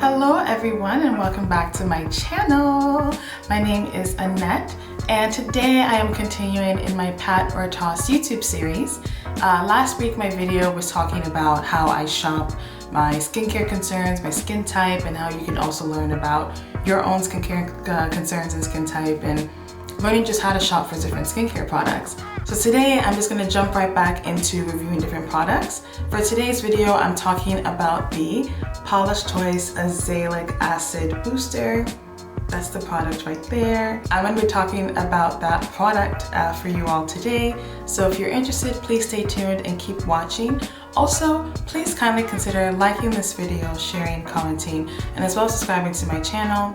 Hello everyone and welcome back to my channel. My name is Annette and today I am continuing in my Pat or Toss YouTube series. Last week my video was talking about how I shop my skincare concerns, my skin type, and how you can also learn about your own skincare concerns and skin type and learning just how to shop for different skincare products. So today I'm just going to jump right back into reviewing different products. For today's video I'm talking about the Paula's Choice Azelaic Acid Booster. That's the product right there. I'm going to be talking about that product for you all today. So if you're interested, please stay tuned and keep watching. Also, please kindly consider liking this video, sharing, commenting, and as well as subscribing to my channel.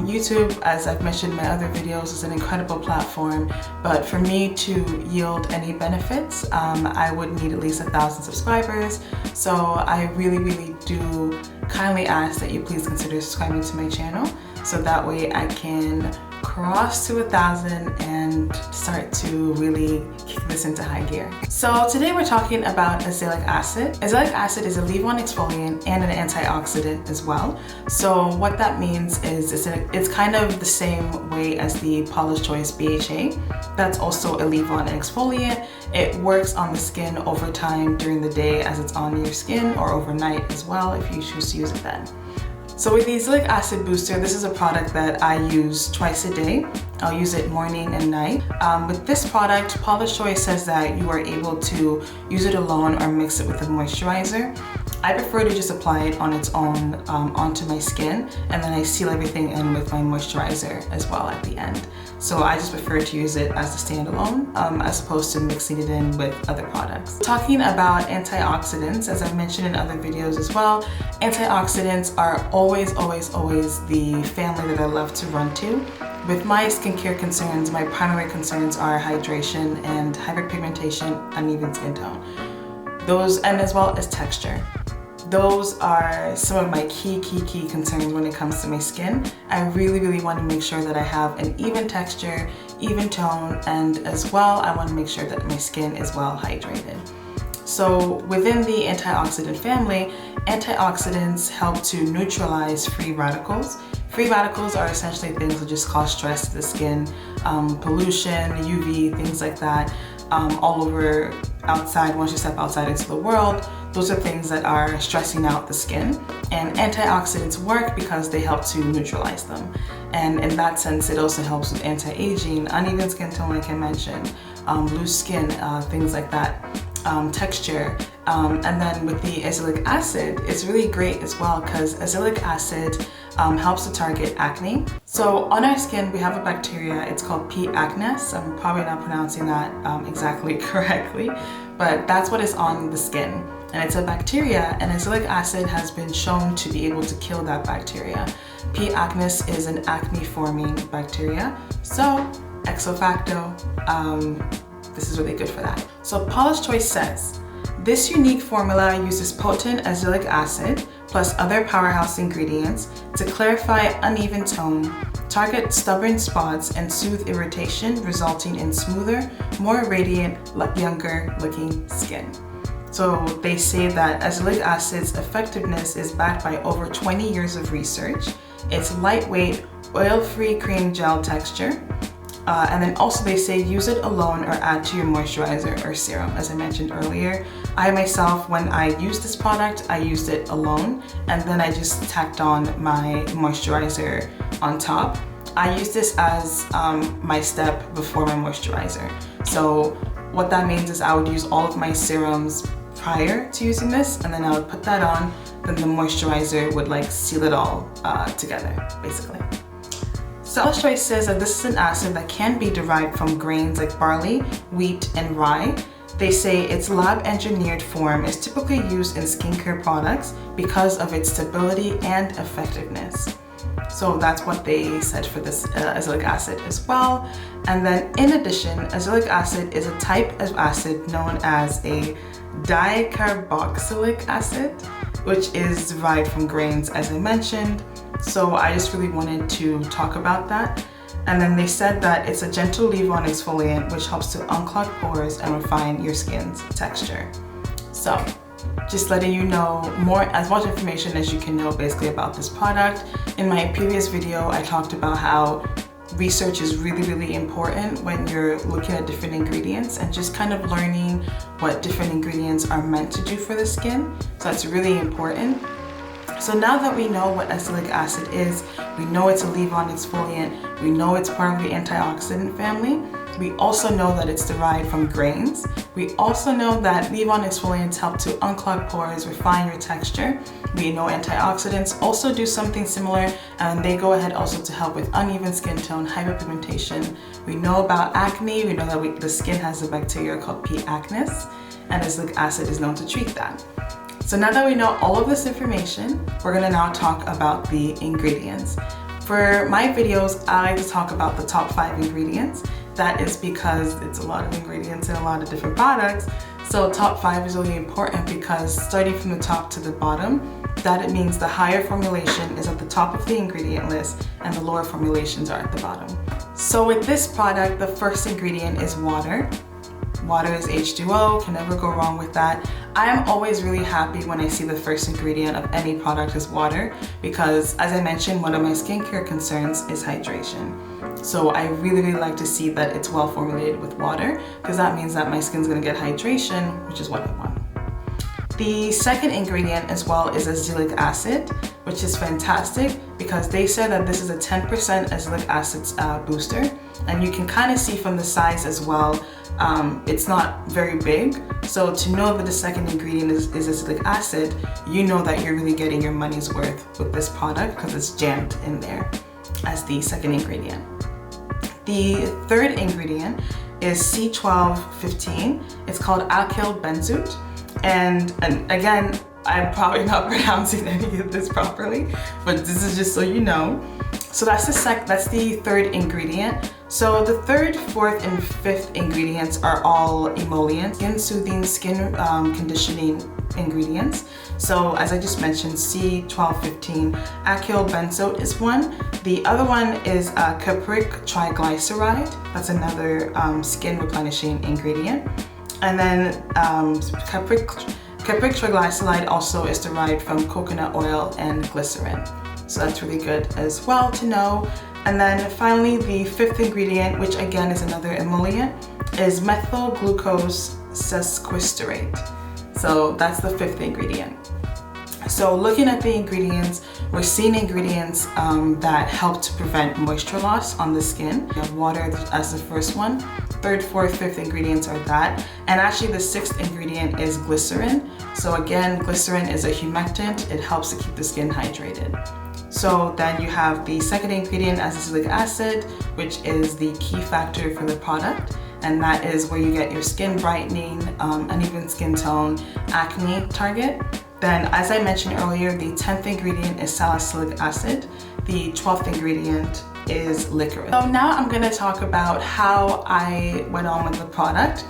YouTube, as I've mentioned in my other videos, is an incredible platform, but for me to yield any benefits, I would need at least 1,000 subscribers. So I really do kindly ask that you please consider subscribing to my channel so that way I can cross to 1,000 and start to really kick this into high gear. So today we're talking about azelaic acid. Azelaic acid is a leave-on exfoliant and an antioxidant as well. So what that means is it's kind of the same way as the Paula's Choice BHA. That's also a leave-on exfoliant. It works on the skin over time during the day as it's on your skin, or overnight as well if you choose to use it then. So with the Azelaic Acid Booster, this is a product that I use twice a day. I'll use it morning and night. With this product, Paula's Choice says that you are able to use it alone or mix it with a moisturizer. I prefer to just apply it on its own onto my skin, and then I seal everything in with my moisturizer as well at the end. So I just prefer to use it as a standalone as opposed to mixing it in with other products. Talking about antioxidants, as I've mentioned in other videos as well, antioxidants are always the family that I love to run to. With my skincare concerns, my primary concerns are hydration and hyperpigmentation, uneven skin tone. Those, and as well as texture. Those are some of my key concerns when it comes to my skin. I really want to make sure that I have an even texture, even tone, and as well I want to make sure that my skin is well hydrated. So within the antioxidant family, antioxidants help to neutralize free radicals. Free radicals are essentially things that just cause stress to the skin, pollution, UV, things like that, all over outside. Once you step outside into the world, those are things that are stressing out the skin, and antioxidants work because they help to neutralize them. And in that sense, it also helps with anti-aging, uneven skin tone like I mentioned, loose skin, things like that, texture. And then with the azelaic acid, it's really great as well because azelaic acid helps to target acne. So on our skin, we have a bacteria, it's called P. acnes. I'm probably not pronouncing that exactly correctly, but that's what is on the skin. And it's a bacteria, and azelaic acid has been shown to be able to kill that bacteria. P. acnes is an acne-forming bacteria, so ipso facto, this is really good for that. So Paula's Choice says, this unique formula uses potent azelaic acid plus other powerhouse ingredients to clarify uneven tone, target stubborn spots, and soothe irritation, resulting in smoother, more radiant, younger looking skin. So they say that azelaic acid's effectiveness is backed by over 20 years of research. It's lightweight, oil-free cream gel texture. And then also they say use it alone or add to your moisturizer or serum. As I mentioned earlier, I myself, when I used this product, I used it alone, and then I just tacked on my moisturizer on top. I use this as my step before my moisturizer. So what that means is I would use all of my serums prior to using this, and then I would put that on, then the moisturizer would like seal it all together, basically. So Paula's Choice says that this is an acid that can be derived from grains like barley, wheat, and rye. They say its lab-engineered form is typically used in skincare products because of its stability and effectiveness. So that's what they said for this azelaic acid as well. And then in addition, azelaic acid is a type of acid known as a dicarboxylic acid, which is derived from grains, as I mentioned. So I just really wanted to talk about that. And then they said that it's a gentle leave-on exfoliant which helps to unclog pores and refine your skin's texture. So just letting you know as much information as you can know basically about this product. In my previous video, I talked about how research is really important when you're looking at different ingredients and just kind of learning what different ingredients are meant to do for the skin. So that's really important. So now that we know what azelaic acid is, we know it's a leave-on exfoliant, we know it's part of the antioxidant family, we also know that it's derived from grains. We also know that leave-on exfoliants help to unclog pores, refine your texture. We know antioxidants also do something similar, and they go ahead also to help with uneven skin tone, hyperpigmentation. We know about acne. We know that the skin has a bacteria called P. acnes, and azelaic acid is known to treat that. So now that we know all of this information, we're gonna now talk about the ingredients. For my videos, I like to talk about the top 5 ingredients. That is because it's a lot of ingredients in a lot of different products. So top 5 is really important because starting from the top to the bottom, that it means the higher formulation is at the top of the ingredient list and the lower formulations are at the bottom. So with this product, the first ingredient is water. Water is H2O, can never go wrong with that. I am always really happy when I see the first ingredient of any product is water because, as I mentioned, one of my skincare concerns is hydration. So I really like to see that it's well formulated with water because that means that my skin's gonna get hydration, which is what I want. The second ingredient as well is azelaic acid, which is fantastic because they said that this is a 10% azelaic acid booster, and you can kind of see from the size as well, it's not very big. So to know that the second ingredient is azelaic acid, you know that you're really getting your money's worth with this product because it's jammed in there as the second ingredient. The third ingredient is C1215. It's called alkyl benzoate. And again, I'm probably not pronouncing any of this properly, but this is just so you know. So that's the third ingredient. So the third, fourth, and fifth ingredients are all emollients, skin soothing, skin conditioning ingredients. So as I just mentioned, C1215, alkyl benzoate is one. The other one is capric triglyceride. That's another skin replenishing ingredient. And then capric triglyceride also is derived from coconut oil and glycerin. So that's really good as well to know. And then finally, the fifth ingredient, which again is another emollient, is methyl glucose sesquiterate. So that's the fifth ingredient. So looking at the ingredients, we're seeing ingredients that help to prevent moisture loss on the skin. We have water as the first one. Third, fourth, fifth ingredients are that. And actually the sixth ingredient is glycerin. So again, glycerin is a humectant. It helps to keep the skin hydrated. So then you have the second ingredient as azelaic acid, which is the key factor for the product. And that is where you get your skin brightening, uneven skin tone, acne target. Then, as I mentioned earlier, the 10th ingredient is salicylic acid. The 12th ingredient is licorice. So now I'm gonna talk about how I went on with the product.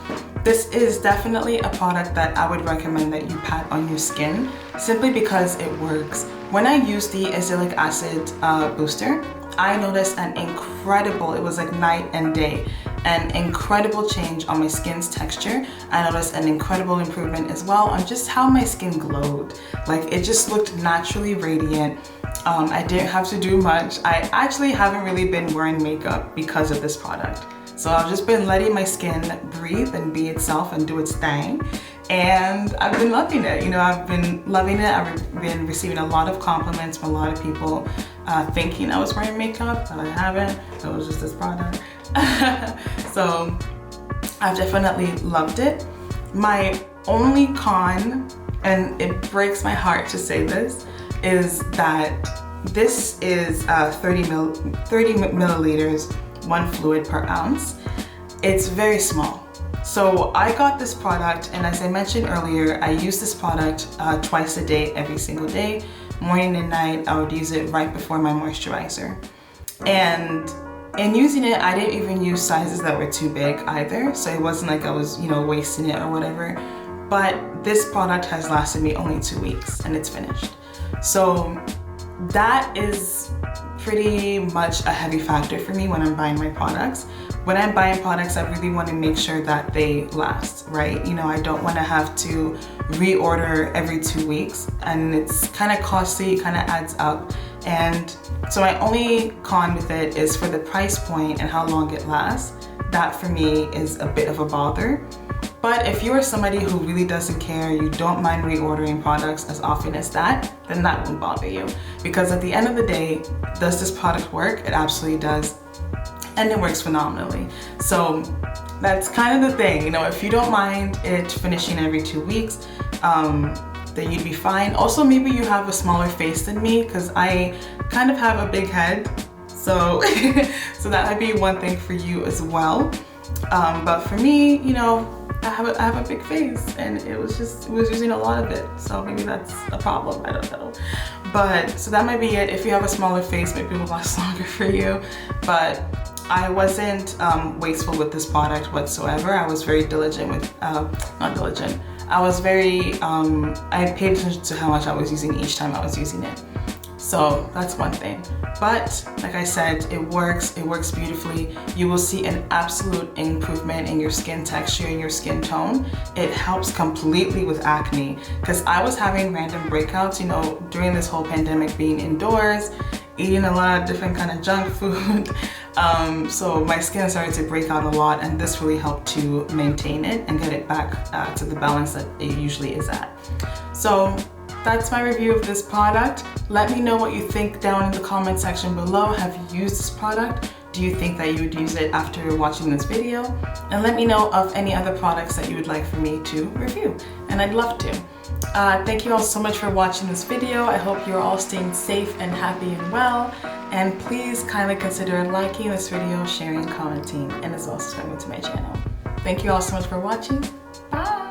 This is definitely a product that I would recommend that you pat on your skin simply because it works. When I used the azelaic acid booster, I noticed an incredible, it was like night and day, an incredible change on my skin's texture. I noticed an incredible improvement as well on just how my skin glowed. Like it just looked naturally radiant. I didn't have to do much. I actually haven't really been wearing makeup because of this product. So I've just been letting my skin breathe and be itself and do its thing. And I've been loving it. You know, I've been loving it. I've been receiving a lot of compliments from a lot of people thinking I was wearing makeup, but I haven't. It was just this product. So I've definitely loved it. My only con, and it breaks my heart to say this, is that this is 30 milliliters, 1 fluid per ounce. It's very small. So I got this product, and as I mentioned earlier, I use this product twice a day, every single day. Morning and night, I would use it right before my moisturizer. And in using it, I didn't even use sizes that were too big either. So it wasn't like I was, you know, wasting it or whatever. But this product has lasted me only 2 weeks and it's finished. So that is pretty much a heavy factor for me when I'm buying my products. When I'm buying products, I really want to make sure that they last, right? You know, I don't want to have to reorder every 2 weeks, and it's kind of costly, it kind of adds up. And so my only con with it is for the price point and how long it lasts. That for me is a bit of a bother. But if you are somebody who really doesn't care, you don't mind reordering products as often as that, then that won't bother you. Because at the end of the day, does this product work? It absolutely does. And it works phenomenally. So that's kind of the thing, you know, if you don't mind it finishing every 2 weeks, then you'd be fine. Also, maybe you have a smaller face than me, because I kind of have a big head. So, so that might be one thing for you as well. But for me, you know, I have a big face, and it was using a lot of it. So maybe that's a problem, I don't know. But so that might be it. If you have a smaller face, maybe it will last longer for you. But I wasn't wasteful with this product whatsoever. I was very diligent with, not diligent. I was very, I paid attention to how much I was using each time I was using it. So that's one thing. But like I said, it works beautifully. You will see an absolute improvement in your skin texture and your skin tone. It helps completely with acne, because I was having random breakouts, you know, during this whole pandemic, being indoors, eating a lot of different kind of junk food. So my skin started to break out a lot, and this really helped to maintain it and get it back to the balance that it usually is at. So that's my review of this product. Let me know what you think down in the comment section below. Have you used this product? Do you think that you would use it after watching this video? And let me know of any other products that you would like for me to review, and I'd love to. Thank you all so much for watching this video. I hope you're all staying safe and happy and well. And please kindly consider liking this video, sharing, commenting, and as well subscribing to my channel. Thank you all so much for watching. Bye!